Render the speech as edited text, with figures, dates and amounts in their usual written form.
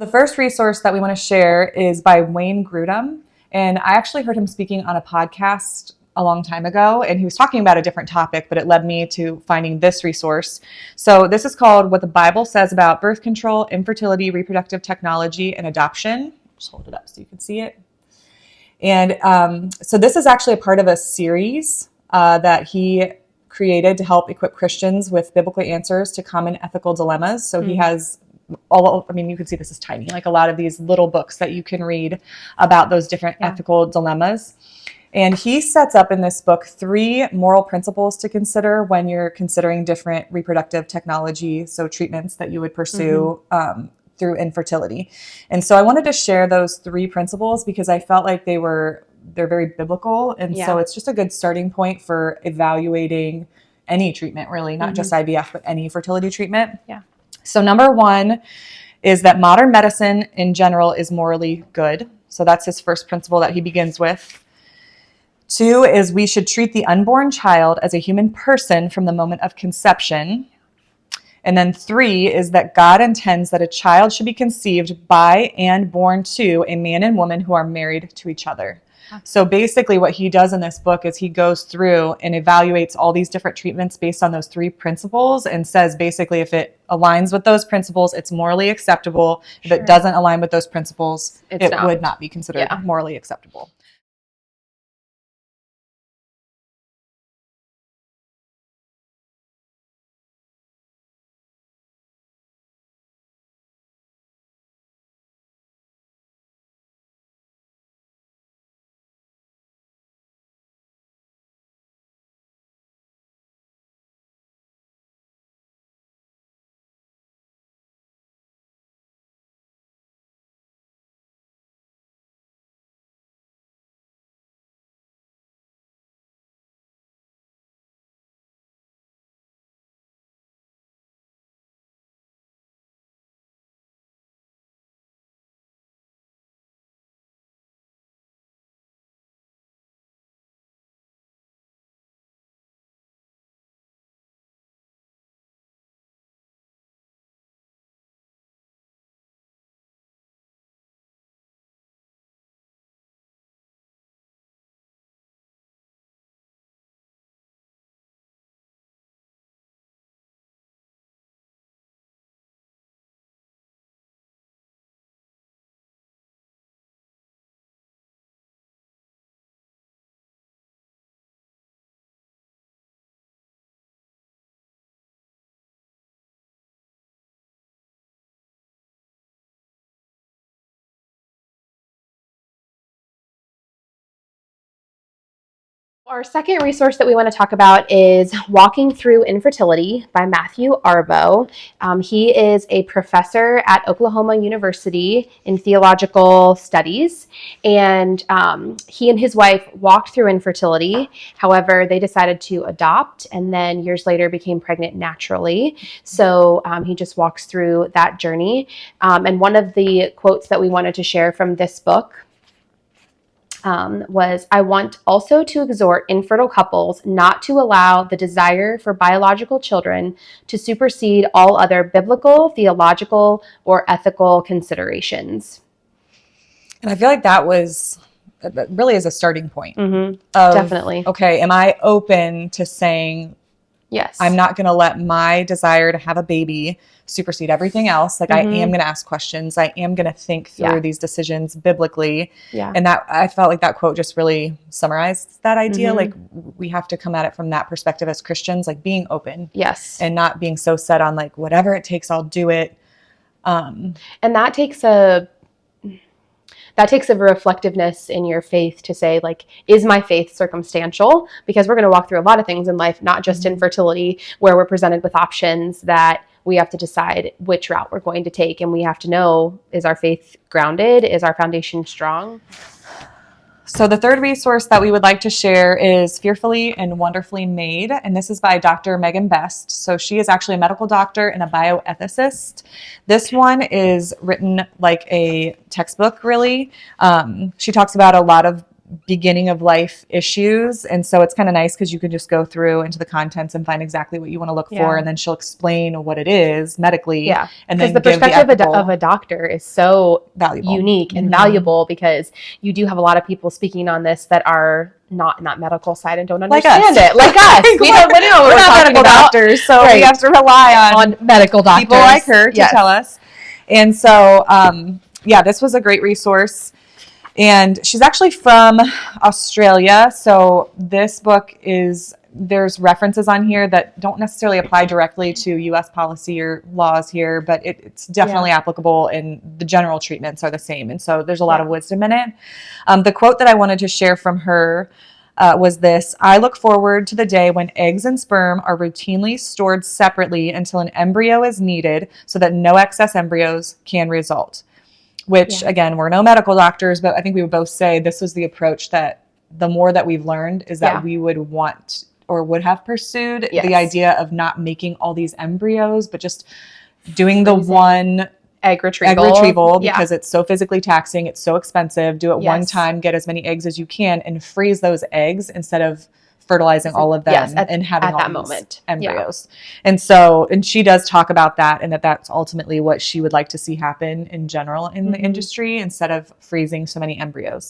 The first resource that we want to share is by Wayne Grudem. And I actually heard him speaking on a podcast a long time ago, and he was talking about a different topic, but it led me to finding this resource. So this is called What the Bible Says About Birth Control, Infertility, Reproductive Technology, and Adoption. Just hold it up so you can see it. And so this is actually a part of a series that he created to help equip Christians with biblical answers to common ethical dilemmas. So he has you can see this is tiny, like a lot of these little books that you can read about those different ethical dilemmas. And he sets up in this book 3 moral principles to consider when you're considering different reproductive technology, so treatments that you would pursue through infertility. And so I wanted to share those 3 principles because I felt like they're very biblical. And so it's just a good starting point for evaluating any treatment, really, not just IVF, but any fertility treatment. Yeah. So number 1 is that modern medicine in general is morally good. So that's his first principle that he begins with. 2 is we should treat the unborn child as a human person from the moment of conception. And then 3 is that God intends that a child should be conceived by and born to a man and woman who are married to each other. So basically what he does in this book is he goes through and evaluates all these different treatments based on those 3 principles and says basically if it aligns with those principles, it's morally acceptable. If it doesn't align with those principles, it would not be considered morally acceptable. Our second resource that we want to talk about is Walking Through Infertility by Matthew Arbo. He is a professor at Oklahoma University in theological studies, and he and his wife walked through infertility. However, they decided to adopt and then years later became pregnant naturally. So he just walks through that journey. And one of the quotes that we wanted to share from this book was, I want also to exhort infertile couples not to allow the desire for biological children to supersede all other biblical, theological, or ethical considerations. And I feel like that really is a starting point. Definitely. Okay, am I open to saying, yes, I'm not going to let my desire to have a baby supersede everything else. Like I am going to ask questions. I am going to think through these decisions biblically. Yeah. And that, I felt like that quote just really summarized that idea. Like we have to come at it from that perspective as Christians, like being open. Yes. And not being so set on like, whatever it takes, I'll do it. And that takes a reflectiveness in your faith to say, like, is my faith circumstantial? Because we're going to walk through a lot of things in life, not just infertility, where we're presented with options that we have to decide which route we're going to take. And we have to know, is our faith grounded? Is our foundation strong? So the third resource that we would like to share is Fearfully and Wonderfully Made, and this is by Dr. Megan Best. So she is actually a medical doctor and a bioethicist. This one is written like a textbook, really. She talks about a lot of beginning of life issues. And so it's kind of nice because you can just go through into the contents and find exactly what you want to look for. And then she'll explain what it is medically. Yeah. And then because the perspective of a doctor is so valuable, unique and valuable, because you do have a lot of people speaking on this that are not in that medical side and don't understand it. Like us. We don't know what we're not medical doctors. So we have to rely on medical doctors. People like her to tell us. And so, this was a great resource. And she's actually from Australia. So this book there's references on here that don't necessarily apply directly to U.S. policy or laws here, but it's definitely applicable, and the general treatments are the same. And so there's a lot of wisdom in it. The quote that I wanted to share from her was this: "I look forward to the day when eggs and sperm are routinely stored separately until an embryo is needed so that no excess embryos can result." Which, again, we're no medical doctors, but I think we would both say this was the approach that the more that we've learned is that we would want or would have pursued the idea of not making all these embryos, but just doing the one egg retrieval because it's so physically taxing. It's so expensive. Do it one time, get as many eggs as you can, and freeze those eggs instead of fertilizing all of them and having all these embryos. And she does talk about that, and that's ultimately what she would like to see happen in general in the industry, instead of freezing so many embryos.